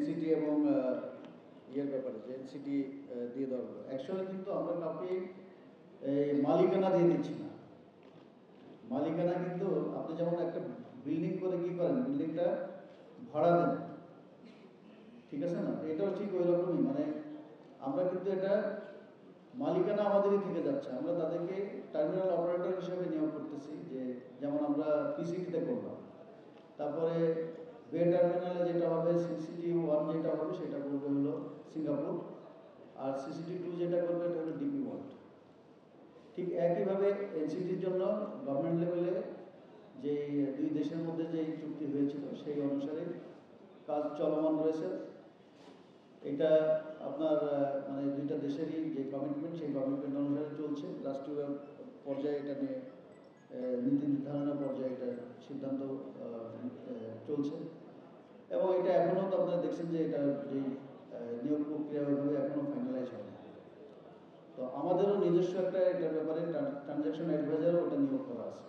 NCT এবং ইয়ের ব্যাপারে যে এনসিটি দিয়ে দেওয়া হলো, অ্যাকচুয়ালি কিন্তু আমরা কাউকে মালিকানা দিয়ে দিচ্ছি না। মালিকানা কিন্তু আপনি যেমন একটা বিল্ডিং করে কি করেন, বিল্ডিংটা ভাড়া দেন, ঠিক আছে না? এটাও ঠিক ওই রকমই, মানে আমরা কিন্তু এটা মালিকানা আমাদেরই থেকে যাচ্ছে। আমরা তাদেরকে টার্মিনাল অপারেটর হিসেবে নিয়োগ করতেছি, যে যেমন আমরা পিসিটিতে করলাম, তারপরে বে টার্মিনালে যেটা হবে সিসিটি 1 যেটা হবে সেটা করবে হলো সিঙ্গাপুর, আর সিসিটি 2 যেটা করবে এটা হলো ডিপি ওয়ার্ল্ড। ঠিক একইভাবে এনসিটির জন্য গভর্নমেন্ট লেভেলে যে দুই দেশের মধ্যে যে চুক্তি হয়েছিল সেই অনুসারে কাজ চলমান রয়েছে। এটা আপনার মানে দুইটা দেশেরই যে কমিটমেন্ট, সেই কমিটমেন্ট অনুসারে চলছে। রাষ্ট্রীয় পর্যায়ে এটা নিয়ে নীতি নির্ধারণের পর্যায়ে এটা সিদ্ধান্ত চলছে, এবং এটা এখনও তো আপনারা দেখছেন যে এটা যে নিয়োগ প্রক্রিয়া ওইভাবে এখনও ফাইনালাইজ হয় না। তো আমাদেরও নিজস্ব একটা এটার ব্যাপারে ট্রানজ্যাকশন অ্যাডভাইজারও ওটা নিয়োগ করা আছে।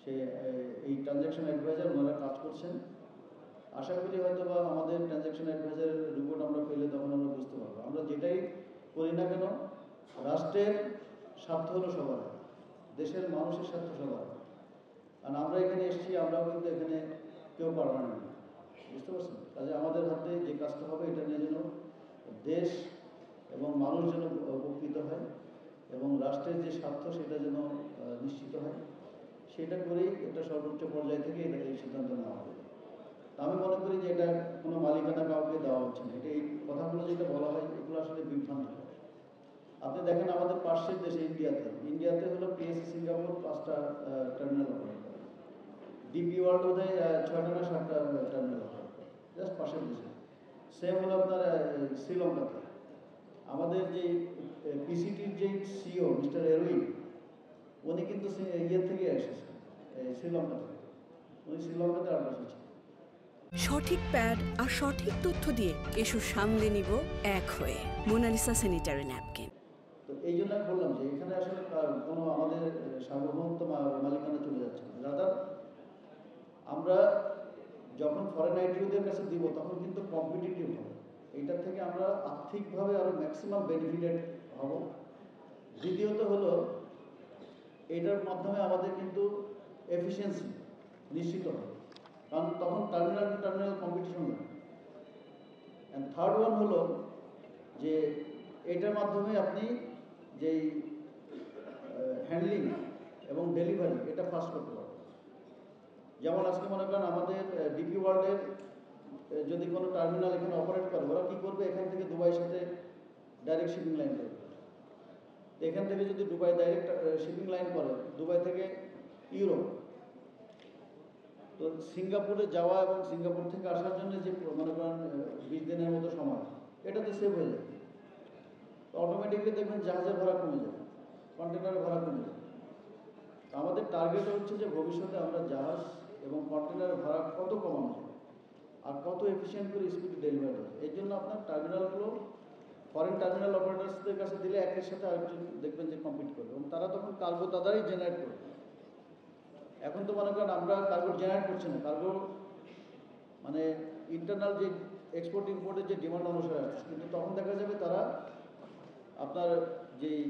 সে এই ট্রানজ্যাকশন অ্যাডভাইজার ওনারা কাজ করছেন। আশা করি হয়তো বা আমাদের ট্রানজ্যাকশন অ্যাডভাইজারের রিপোর্ট আমরা পেলে তখন আমরা বুঝতে পারবো। আমরা যেটাই করি না কেন, রাষ্ট্রের স্বার্থ হলো সবার, দেশের মানুষের স্বার্থ সবার। কারণ আমরা এখানে এসেছি, আমরাও কিন্তু এখানে কেউ পারমানেন্ট না, বুঝতে পারছেন? কাজে আমাদের হাতে যে কাজটা হবে এটা নিয়ে যেন দেশ এবং মানুষ যেন উপকৃত হয় এবং রাষ্ট্রের যে স্বার্থ সেটা যেন নিশ্চিত হয়, সেটা করেই এটা সর্বোচ্চ পর্যায় থেকে এই সিদ্ধান্ত নেওয়া হবে। আমি মনে করি যে এটা কোনো মালিকানা কাউকে দেওয়া হচ্ছে না। এটা এই কথাগুলো যেটা বলা হয় এগুলো আসলে বিভ্রান্ত। আপনি দেখেন আমাদের পাশের দেশে ইন্ডিয়াতে হলো পিএসসি সিঙ্গাপুর 5টা টার্মিনাল অপারেট করে, ডিপি ওয়ার্ল্ড বোধহয় 6টা না 7টা টার্মিনাল অপারেট করে, জাস্ট পাশের দেশে। সেম হলো আপনার শ্রীলঙ্কাতে। আমাদের যে পিসিটির যে সিও মিস্টার এরউইন, উনি কিন্তু ইয়ে থেকে এসেছেন, শ্রীলঙ্কা থেকে। উনি শ্রীলঙ্কাতে 8 বছর ছিলেন। সঠিক প্যাড আর সঠিক তথ্য দিয়ে এসব সামলে নিব এক হয়ে। Monalisa sanitary napkin. তো এই জন্য আমি বললাম যে এখানে আসলে কোনো আমাদের সার্বভৌমত্ব মালিকানা চলে যাচ্ছে না। দাদা, আমরা যখন ফরেন আইটিওদের কাছে দিব তখন কিন্তু কম্পিটিটিভ হবে, এইটার থেকে আমরা আর্থিকভাবে আরও ম্যাক্সিমাম বেনিফিটেড হব। দ্বিতীয়ত হলো এটার মাধ্যমে আমাদের কিন্তু এফিসিয়েন্সি নিশ্চিত হবে, কারণ তখন টার্মিনাল টু টার্মিনাল কম্পিটিশন হবে। অ্যান্ড থার্ড ওয়ান হলো যে এটার মাধ্যমে আপনি যেই হ্যান্ডলিং এবং ডেলিভারি এটা ফাস্ট করতে পারবেন। যেমন আজকে মনে করেন আমাদের ডিপি ওয়ার্ল্ডের যদি কোনো টার্মিনাল এখানে অপারেট করে, ওরা কী করবে, এখান থেকে দুবাইয়ের সাথে ডাইরেক্ট শিপিং লাইন করবে। এখান থেকে যদি দুবাই ডাইরেক্ট শিপিং লাইন করে, দুবাই থেকে ইউরোপ, তো সিঙ্গাপুরে যাওয়া এবং সিঙ্গাপুর থেকে আসার জন্য যে মনে করেন 20 দিনের মতো সময়, এটাতে সেভ হয়ে যাবে। তো অটোমেটিকলি দেখবেন জাহাজের ভাড়া কমে যাবে, কন্টেনারের ভাড়া কমে যাবে। তো আমাদের টার্গেট হচ্ছে যে ভবিষ্যতে আমরা জাহাজ এবং কন্টেনারের ভাড়া কত কমানো যায় আর কত এফিসিয়েন্ট করে স্পিড ডেলিভারি হবে। এই জন্য আপনার টার্মিনালগুলো ফরেন টার্মিনাল অপারেটার্সদের কাছে দিলে একের সাথে আরেকজন দেখবেন যে কম্পিট করবে, এবং তারা তখন কার্গো তাদেরই জেনারেট করবে। এখন তো মনে করেন আমরা কার্গো জেনারেট করছি না, কার্গো মানে ইন্টারনাল যে এক্সপোর্ট ইম্পোর্টের যে ডিমান্ড অনুসারে আসছে, কিন্তু তখন দেখা যাবে তারা আপনার যেই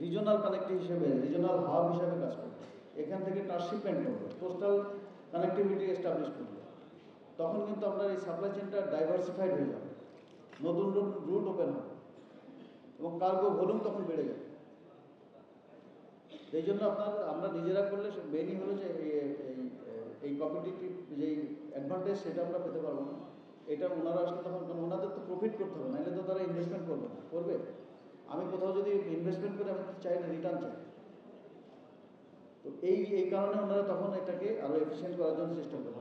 রিজনাল কানেক্টিভ হিসেবে, রিজনাল হাব হিসেবে কাজ করবে, এখান থেকে ট্রান্সশিপমেন্ট করবে, কোস্টাল কানেক্টিভিটি এস্টাবলিশ করবে। তখন কিন্তু আপনার এই সাপ্লাই চেনটা ডাইভার্সিফাইড হয়ে যাবে, নতুন রুট ওপেন হবে এবং কার্গো ভলিউম তখন বেড়ে যাবে। এই জন্য আমরা নিজেরা করলে মেনই হলো যে এই কম্পিটিটিভ যেই অ্যাডভান্টেজ সেটা আমরা পেতে পারবো না। এটা ওনারা আসলে তখন ওনাদের তো প্রফিট করতে হবে, নাহলে তো তারা ইনভেস্টমেন্ট করবে না। করবে, আমি কোথাও যদি ইনভেস্টমেন্ট করে আমি চাই না রিটার্ন চাই। তো এই কারণে ওনারা তখন এটাকে আরও এফিসিয়েন্ট করার জন্য চেষ্টা করবে।